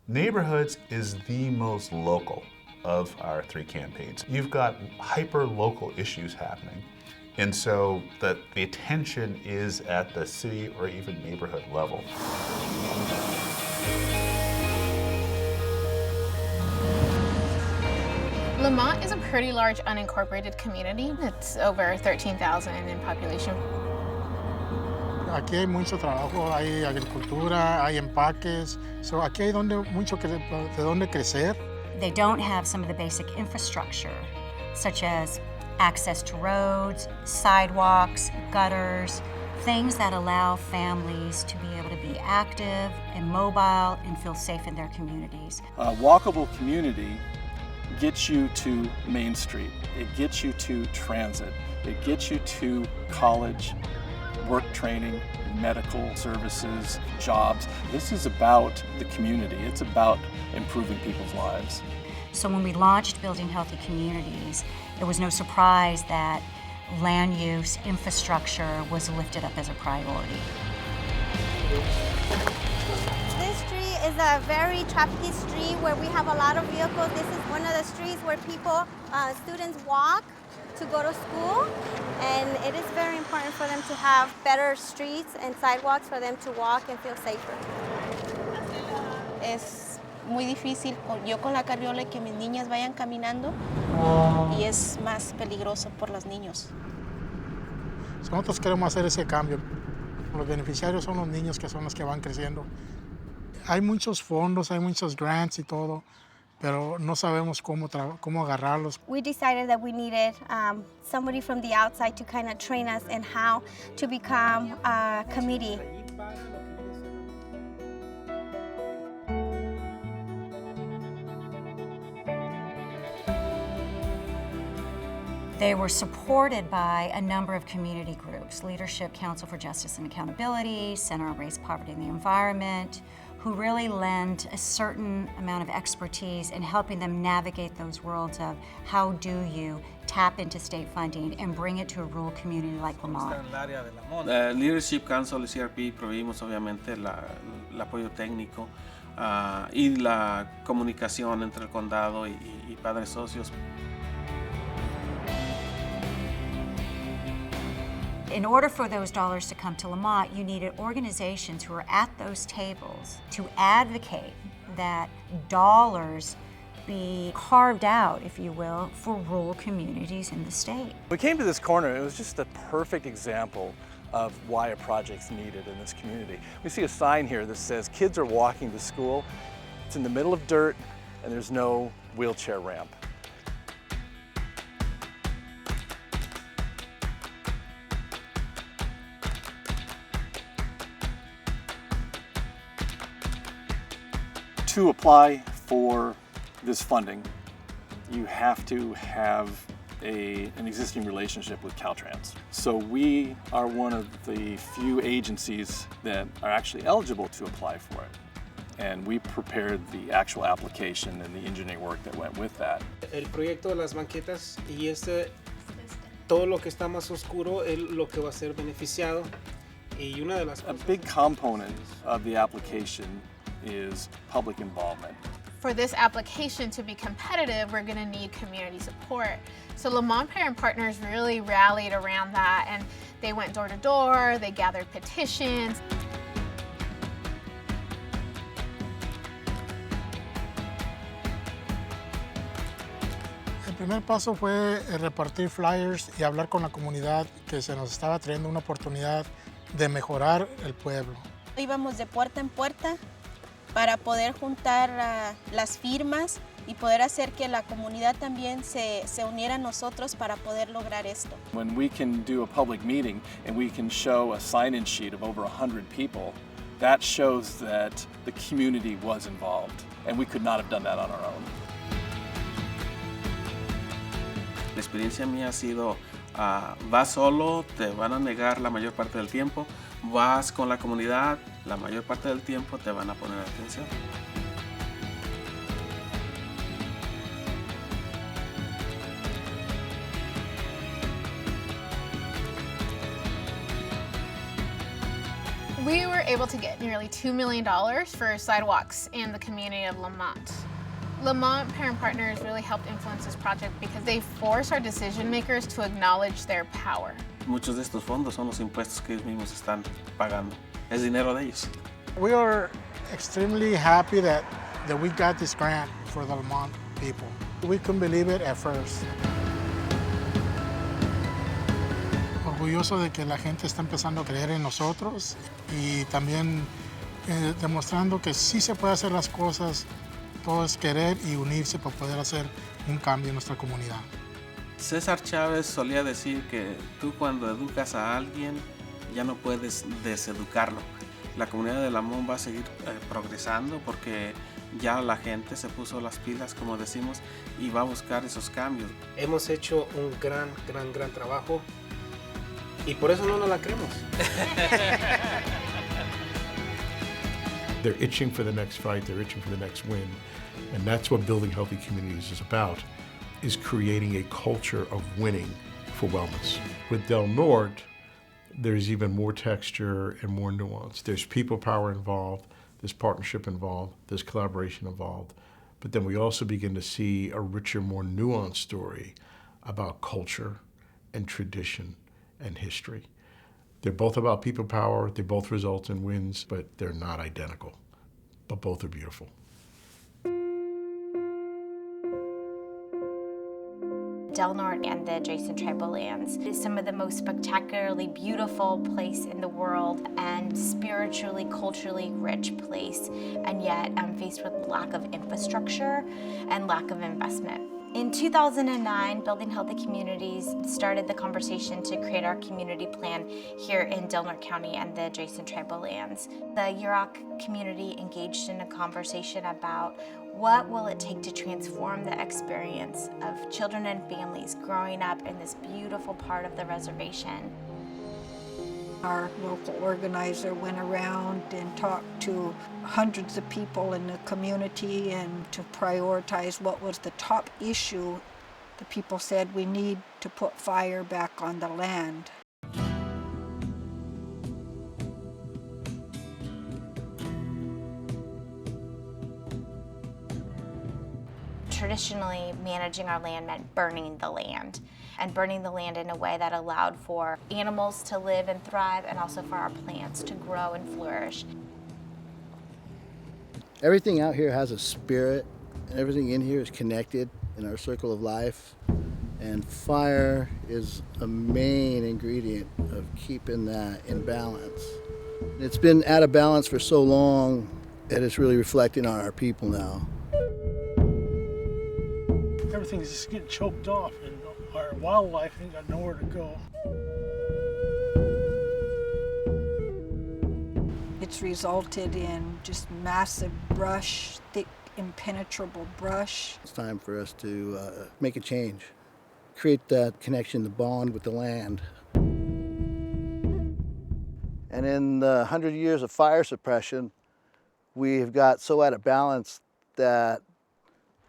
Neighborhoods is the most local of our three campaigns. You've got hyper-local issues happening. And so the attention is at the city or even neighborhood level. Lamont is a pretty large unincorporated community. It's over 13,000 in population. Aquí hay mucho trabajo, hay agricultura, hay empaques. So aquí hay mucho de donde crecer. They don't have some of the basic infrastructure, such as access to roads, sidewalks, gutters, things that allow families to be able to be active and mobile and feel safe in their communities. A walkable community gets you to Main Street, it gets you to transit, it gets you to college, work training, medical services, jobs. This is about the community. It's about improving people's lives. So when we launched Building Healthy Communities, it was no surprise that land use, infrastructure was lifted up as a priority. This street is a very trafficky street where we have a lot of vehicles. This is one of the streets where students walk to go to school, and it is very important for them to have better streets and sidewalks for them to walk and feel safer. Es muy difícil yo con la carriola que mis niñas vayan caminando y es más peligroso por los niños. Nosotros queremos hacer ese cambio. Los beneficiarios son los niños que son los que van creciendo. Hay muchos fondos, hay muchos grants y todo, pero no sabemos cómo agarrarlos. We decided that we needed somebody from the outside to kind of train us in how to become a committee. They were supported by a number of community groups, Leadership Council for Justice and Accountability, Center on Race, Poverty, and the Environment, who really lend a certain amount of expertise in helping them navigate those worlds of how do you tap into state funding and bring it to a rural community like Lamont. Leadership Council y CRP proveímos obviamente el apoyo técnico y la comunicación entre el condado y padres socios. In order for those dollars to come to Lamont, you needed organizations who were at those tables to advocate that dollars be carved out, if you will, for rural communities in the state. We came to this corner, it was just a perfect example of why a project's needed in this community. We see a sign here that says kids are walking to school. It's in the middle of dirt and there's no wheelchair ramp. To apply for this funding, you have to have an existing relationship with Caltrans. So we are one of the few agencies that are actually eligible to apply for it. And we prepared the actual application and the engineering work that went with that. El proyecto de las banquetas y todo lo que está más oscuro es lo que va a ser beneficiado. Y una de las A big component of the application is public involvement. For this application to be competitive, we're going to need community support. So Lamont Parent Partners really rallied around that, and they went door to door, they gathered petitions. El primer paso fue repartir flyers y hablar con la comunidad que se nos estaba trayendo una oportunidad de mejorar el pueblo. Íbamos de puerta en puerta para poder juntar las firmas y poder hacer que la comunidad también se uniera a nosotros para poder lograr esto. When we can do a public meeting and we can show a sign-in sheet of over 100 people, that shows that the community was involved, and we could not have done that on our own. La experiencia mía ha sido, vas solo, te van a negar la mayor parte del tiempo, vas con la comunidad, la mayor parte del tiempo te van a poner atención. We We were able to get nearly $2 million for sidewalks in the community of Lamont. Lamont Parent Partners really helped influence this project because they force our decision makers to acknowledge their power. Muchos de estos fondos son los impuestos que ellos mismos están pagando. Es dinero de ellos. We are extremely happy that we got this grant for the Lamont people. We couldn't believe it at first. Orgulloso de que la gente está empezando a creer en nosotros y también demostrando que sí se puede hacer las cosas. Todo es querer y unirse para poder hacer un cambio en nuestra comunidad. César Chávez solía decir que tú cuando educas a alguien ya no puedes deseducarlo. La comunidad de Lamont va a seguir progresando porque ya la gente se puso las pilas, como decimos, y va a buscar esos cambios. Hemos hecho un gran trabajo y por eso no nos la creemos. They're itching for the next fight, they're itching for the next win. And that's what building healthy communities is about, is creating a culture of winning for wellness. With Del Norte, there's even more texture and more nuance. There's people power involved, there's partnership involved, there's collaboration involved. But then we also begin to see a richer, more nuanced story about culture and tradition and history. They're both about people power, they both result in wins, but they're not identical. But both are beautiful. Del Norte and the adjacent tribal lands is some of the most spectacularly beautiful place in the world and spiritually, culturally rich place, and yet faced with lack of infrastructure and lack of investment. In 2009, Building Healthy Communities started the conversation to create our community plan here in Del Norte County and the adjacent tribal lands. The Yurok community engaged in a conversation about what will it take to transform the experience of children and families growing up in this beautiful part of the reservation. Our local organizer went around and talked to hundreds of people in the community and to prioritize what was the top issue. The people said we need to put fire back on the land. Traditionally, managing our land meant burning the land, and burning the land in a way that allowed for animals to live and thrive and also for our plants to grow and flourish. Everything out here has a spirit, and everything in here is connected in our circle of life, and fire is a main ingredient of keeping that in balance. It's been out of balance for so long that it's really reflecting on our people now. Everything's just getting choked off, and our wildlife ain't got nowhere to go. It's resulted in just massive brush, thick, impenetrable brush. It's time for us to make a change, create that connection, the bond with the land. And in the 100 years of fire suppression, we've got so out of balance that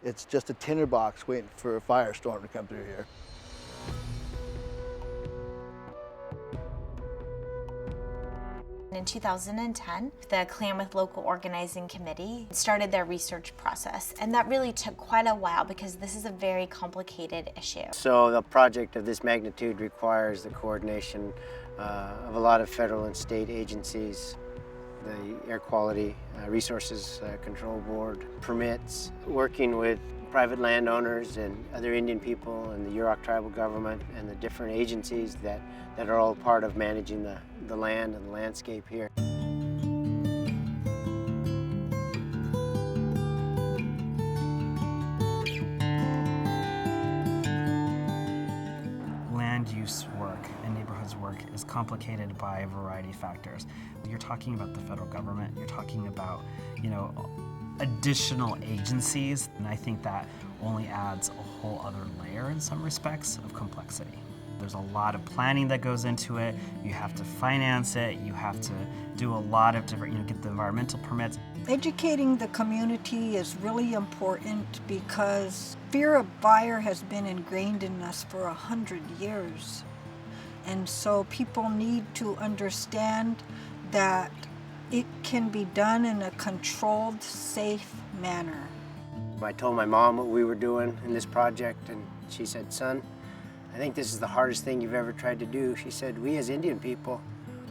it's just a tinderbox waiting for a firestorm to come through here. In 2010, the Klamath Local Organizing Committee started their research process, and that really took quite a while because this is a very complicated issue. So a project of this magnitude requires the coordination of a lot of federal and state agencies, the Air Quality Resources Control Board, permits, working with private landowners and other Indian people and the Yurok tribal government and the different agencies that are all part of managing the land and the landscape here. Land use work and neighborhoods work is complicated by a variety of factors. You're talking about the federal government, you're talking about, additional agencies, and I think that only adds a whole other layer in some respects of complexity. There's a lot of planning that goes into it. You have to finance it. You have to do a lot of different, get the environmental permits. Educating the community is really important because fear of fire has been ingrained in us for 100 years. And so people need to understand that it can be done in a controlled, safe manner. I told my mom what we were doing in this project, and she said, son, I think this is the hardest thing you've ever tried to do. She said, we as Indian people,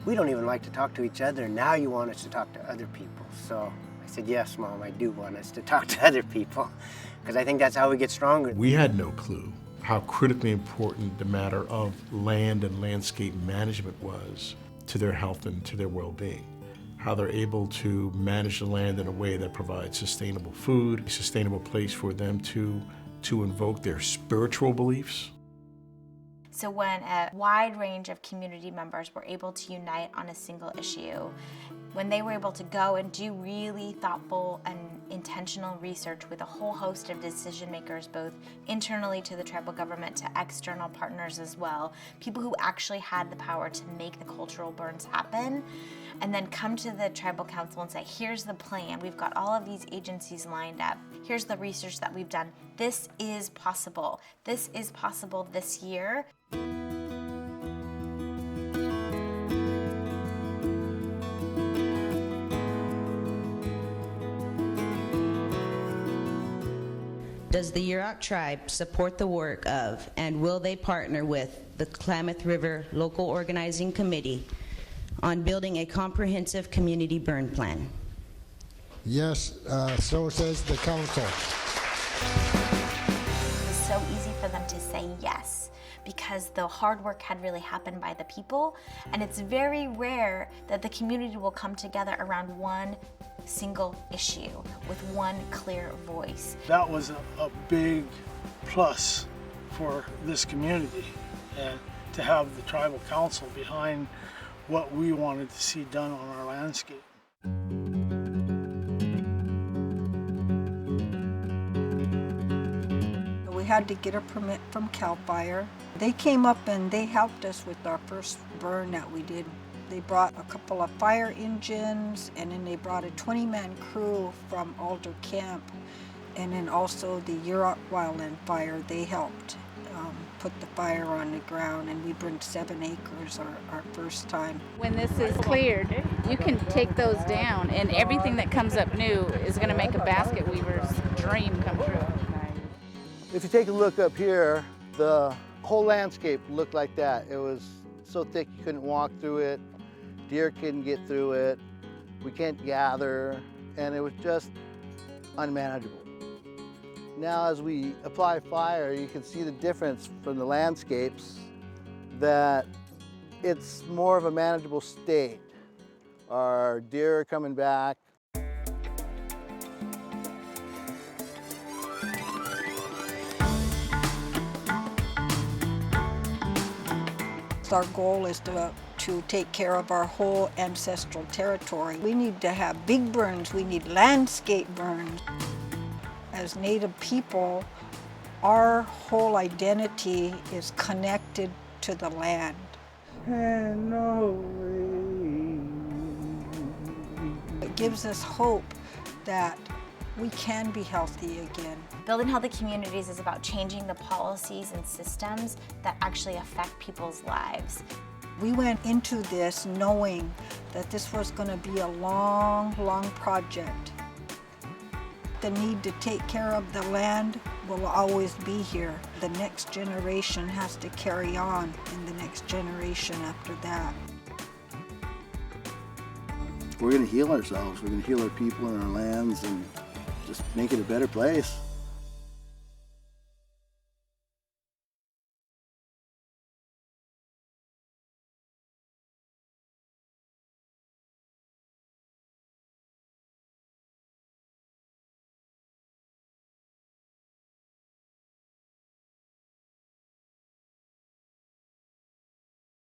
we don't even like to talk to each other, and now you want us to talk to other people. So I said, yes, Mom, I do want us to talk to other people, because I think that's how we get stronger. We had no clue how critically important the matter of land and landscape management was to their health and to their well-being. How they're able to manage the land in a way that provides sustainable food, a sustainable place for them to invoke their spiritual beliefs. So when a wide range of community members were able to unite on a single issue, when they were able to go and do really thoughtful and intentional research with a whole host of decision makers, both internally to the tribal government to external partners as well, people who actually had the power to make the cultural burns happen, and then come to the tribal council and say, here's the plan, we've got all of these agencies lined up, here's the research that we've done, this is possible this year. Does the Yurok tribe support the work of, and will they partner with, the Klamath River Local Organizing Committee on building a comprehensive community burn plan? Yes, so says the council. It was so easy for them to say yes, because the hard work had really happened by the people, and it's very rare that the community will come together around one single issue with one clear voice. That was a big plus for this community, and to have the tribal council behind what we wanted to see done on our landscape. We had to get a permit from CAL FIRE. They came up and they helped us with our first burn that we did. They brought a couple of fire engines, and then they brought a 20-man crew from Alder Camp, and then also the Yurok Wildland Fire. They helped put the fire on the ground, and we burned 7 acres our first time. When this is cleared, you can take those down, and everything that comes up new is going to make a basket weaver's dream come true. If you take a look up here, the whole landscape looked like that. It was so thick you couldn't walk through it. Deer couldn't get through it. We can't gather, and it was just unmanageable. Now as we apply fire, you can see the difference from the landscapes, that it's more of a manageable state. Our deer are coming back. Our goal is to take care of our whole ancestral territory. We need to have big burns, we need landscape burns. As Native people, our whole identity is connected to the land. And no way. It gives us hope that we can be healthy again. Building healthy communities is about changing the policies and systems that actually affect people's lives. We went into this knowing that this was going to be a long, long project. The need to take care of the land will always be here. The next generation has to carry on, and the next generation after that. We're going to heal ourselves. We're going to heal our people and our lands and just make it a better place.